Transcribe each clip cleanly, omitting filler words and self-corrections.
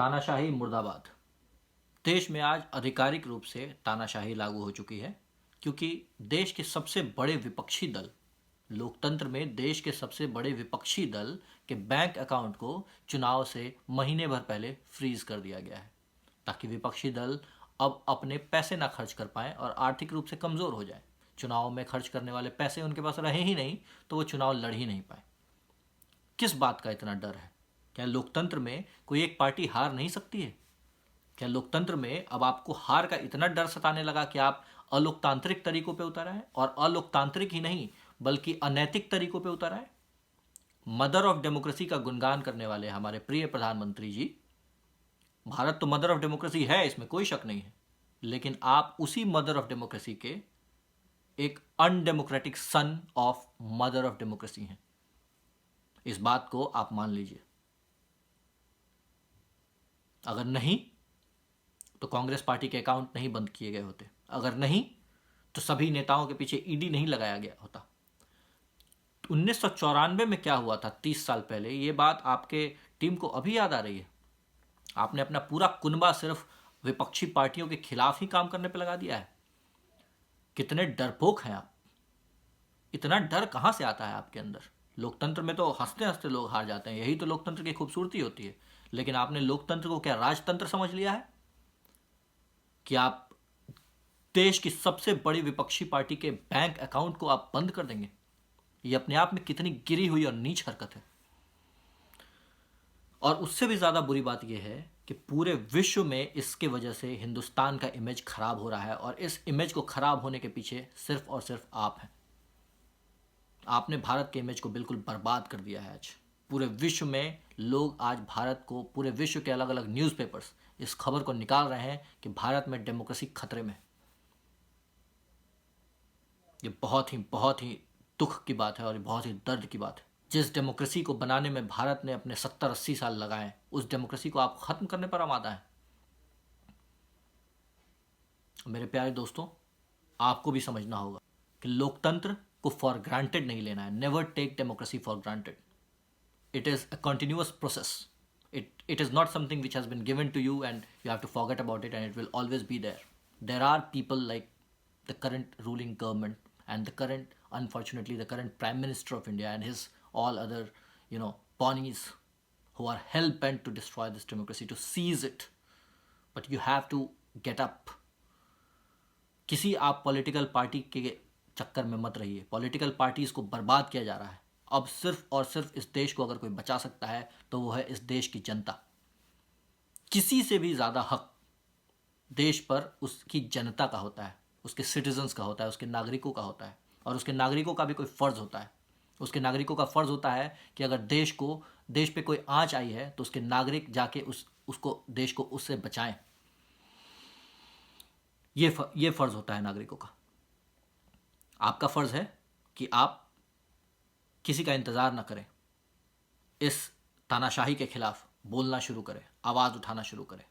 तानाशाही मुर्दाबाद। देश में आज आधिकारिक रूप से तानाशाही लागू हो चुकी है, क्योंकि देश के सबसे बड़े विपक्षी दल, लोकतंत्र में देश के सबसे बड़े विपक्षी दल के बैंक अकाउंट को चुनाव से महीने भर पहले फ्रीज कर दिया गया है, ताकि विपक्षी दल अब अपने पैसे ना खर्च कर पाएं और आर्थिक रूप से कमज़ोर हो जाएं। चुनाव में खर्च करने वाले पैसे उनके पास रहे ही नहीं तो वो चुनाव लड़ ही नहीं पाए। किस बात का इतना डर है? क्या लोकतंत्र में कोई एक पार्टी हार नहीं सकती है? क्या लोकतंत्र में अब आपको हार का इतना डर सताने लगा कि आप अलोकतांत्रिक तरीकों पे उतर आए, और अलोकतांत्रिक ही नहीं बल्कि अनैतिक तरीकों पे उतर आए? मदर ऑफ डेमोक्रेसी का गुणगान करने वाले हमारे प्रिय प्रधानमंत्री जी, भारत तो मदर ऑफ डेमोक्रेसी है, इसमें कोई शक नहीं है, लेकिन आप उसी मदर ऑफ डेमोक्रेसी के एक undemocratic son of mother of democracy हैं। इस बात को आप मान लीजिए। अगर नहीं तो कांग्रेस पार्टी के अकाउंट नहीं बंद किए गए होते, अगर नहीं तो सभी नेताओं के पीछे ईडी नहीं लगाया गया होता। 1994 में क्या हुआ था 30 साल पहले, ये बात आपके टीम को अभी याद आ रही है? आपने अपना पूरा कुनबा सिर्फ विपक्षी पार्टियों के खिलाफ ही काम करने पर लगा दिया है। कितने डरपोक हैं आप! इतना डर कहां से आता है आपके अंदर? लोकतंत्र में तो हंसते हंसते लोग हार जाते हैं, यही तो लोकतंत्र की खूबसूरती होती है। लेकिन आपने लोकतंत्र को क्या राजतंत्र समझ लिया है कि आप देश की सबसे बड़ी विपक्षी पार्टी के बैंक अकाउंट को आप बंद कर देंगे? ये अपने आप में कितनी गिरी हुई और नीच हरकत है। और उससे भी ज़्यादा बुरी बात यह है कि पूरे विश्व में इसके वजह से हिंदुस्तान का इमेज खराब हो रहा है, और इस इमेज को खराब होने के पीछे सिर्फ और सिर्फ आप हैं। आपने भारत के इमेज को बिल्कुल बर्बाद कर दिया है। आज पूरे विश्व में लोग आज भारत को, पूरे विश्व के अलग अलग न्यूज़पेपर्स इस खबर को निकाल रहे हैं कि भारत में डेमोक्रेसी खतरे में है। ये बहुत ही दुख की बात है और बहुत ही दर्द की बात है। जिस डेमोक्रेसी को बनाने में भारत ने अपने 70-80 साल लगाए, उस डेमोक्रेसी को आप खत्म करने पर आमादा है। मेरे प्यारे दोस्तों, आपको भी समझना होगा कि लोकतंत्र को फॉर ग्रांटेड नहीं लेना है। Never take democracy for granted. It is a continuous process. It is not something which has been given to you and you have to forget about it and it will always be there. There are people like the current ruling government and unfortunately the current Prime Minister of India and his all other, pawnies who are hell bent to destroy this democracy, to seize it. But you have to get up. किसी आप political party के चक्कर में मत रहिए। Political parties को बर्बाद किया जा रहा है। अब सिर्फ और सिर्फ इस देश को अगर कोई बचा सकता है तो वो है इस देश की जनता। किसी से भी ज़्यादा हक देश पर उसकी जनता का होता है, उसके सिटीजन्स का होता है, उसके नागरिकों का होता है। और उसके नागरिकों का भी कोई फ़र्ज़ होता है। उसके नागरिकों का फ़र्ज़ होता है कि अगर देश पे कोई आँच आई है तो उसके नागरिक जाके उसको देश को उससे बचाएं। ये फ़र्ज़ होता है नागरिकों का। आपका फ़र्ज़ है कि आप किसी का इंतज़ार ना करें, इस तानाशाही के खिलाफ बोलना शुरू करें, आवाज़ उठाना शुरू करें।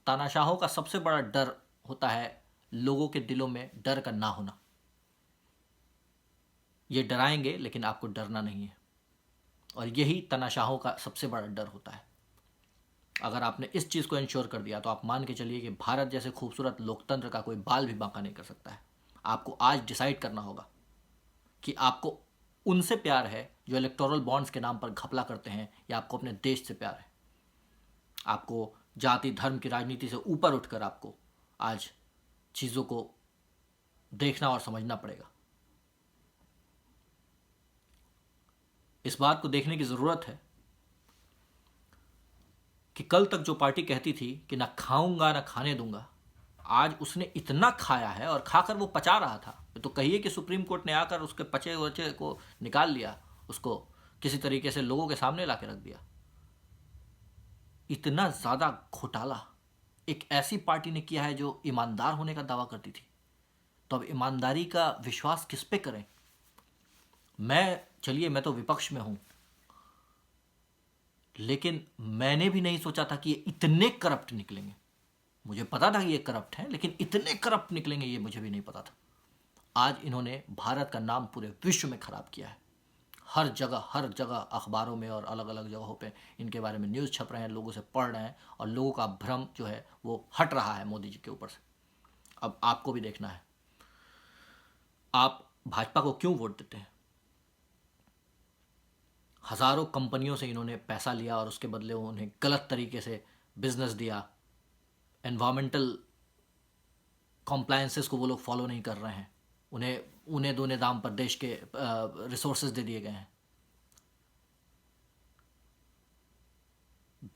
तानाशाहों का सबसे बड़ा डर होता है लोगों के दिलों में डर का ना होना। ये डराएंगे लेकिन आपको डरना नहीं है, और यही तानाशाहों का सबसे बड़ा डर होता है। अगर आपने इस चीज़ को इंश्योर कर दिया तो आप मान के चलिए कि भारत जैसे खूबसूरत लोकतंत्र का कोई बाल भी बांका नहीं कर सकता है। आपको आज डिसाइड करना होगा कि आपको उनसे प्यार है जो इलेक्टोरल बॉन्ड्स के नाम पर घपला करते हैं, या आपको अपने देश से प्यार है। आपको जाति धर्म की राजनीति से ऊपर उठकर आपको आज चीज़ों को देखना और समझना पड़ेगा। इस बात को देखने की ज़रूरत है कि कल तक जो पार्टी कहती थी कि ना खाऊंगा ना खाने दूंगा, आज उसने इतना खाया है और खाकर वो पचा रहा था। तो कहिए कि सुप्रीम कोर्ट ने आकर उसके पचे वचे को निकाल लिया, उसको किसी तरीके से लोगों के सामने ला के रख दिया। इतना ज़्यादा घोटाला एक ऐसी पार्टी ने किया है जो ईमानदार होने का दावा करती थी। तो अब ईमानदारी का विश्वास किस पे करें? मैं तो विपक्ष में हूँ, लेकिन मैंने भी नहीं सोचा था कि ये इतने करप्ट निकलेंगे। मुझे पता था कि ये करप्ट हैं, लेकिन इतने करप्ट निकलेंगे ये मुझे भी नहीं पता था। आज इन्होंने भारत का नाम पूरे विश्व में खराब किया है। हर जगह अखबारों में और अलग अलग जगहों पे इनके बारे में न्यूज़ छप रहे हैं, लोगों से पढ़ रहे हैं, और लोगों का भ्रम जो है वो हट रहा है मोदी जी के ऊपर से। अब आपको भी देखना है, आप भाजपा को क्यों वोट देते हैं। हज़ारों कंपनियों से इन्होंने पैसा लिया और उसके बदले उन्हें गलत तरीके से बिजनेस दिया। एनवायरमेंटल कॉम्प्लायंसेस को वो लोग फॉलो नहीं कर रहे हैं, उन्हें उन्हें दोने दाम पर देश के रिसोर्सेज दे दिए गए हैं।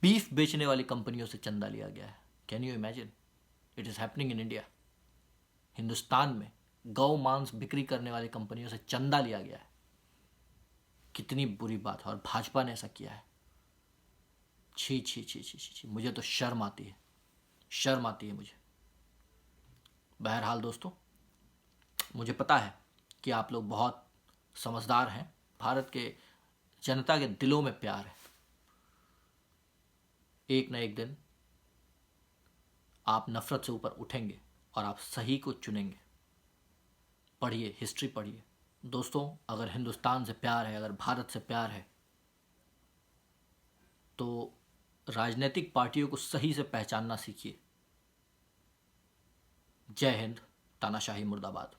बीफ बेचने वाली कंपनियों से चंदा लिया गया है। Can you imagine, it is happening in India. Hindustan में गौ मांस बिक्री करने वाली कंपनियों से चंदा लिया गया है। कितनी बुरी बात है, और भाजपा ने ऐसा किया है। छी छी छी छी छी छी, मुझे तो शर्म आती है, शर्म आती है मुझे। बहरहाल दोस्तों, मुझे पता है कि आप लोग बहुत समझदार हैं, भारत के जनता के दिलों में प्यार है। एक न एक दिन आप नफरत से ऊपर उठेंगे और आप सही को चुनेंगे। पढ़िए, हिस्ट्री पढ़िए दोस्तों। अगर हिंदुस्तान से प्यार है, अगर भारत से प्यार है, तो राजनीतिक पार्टियों को सही से पहचानना सीखिए। जय हिंद, तानाशाही मुर्दाबाद।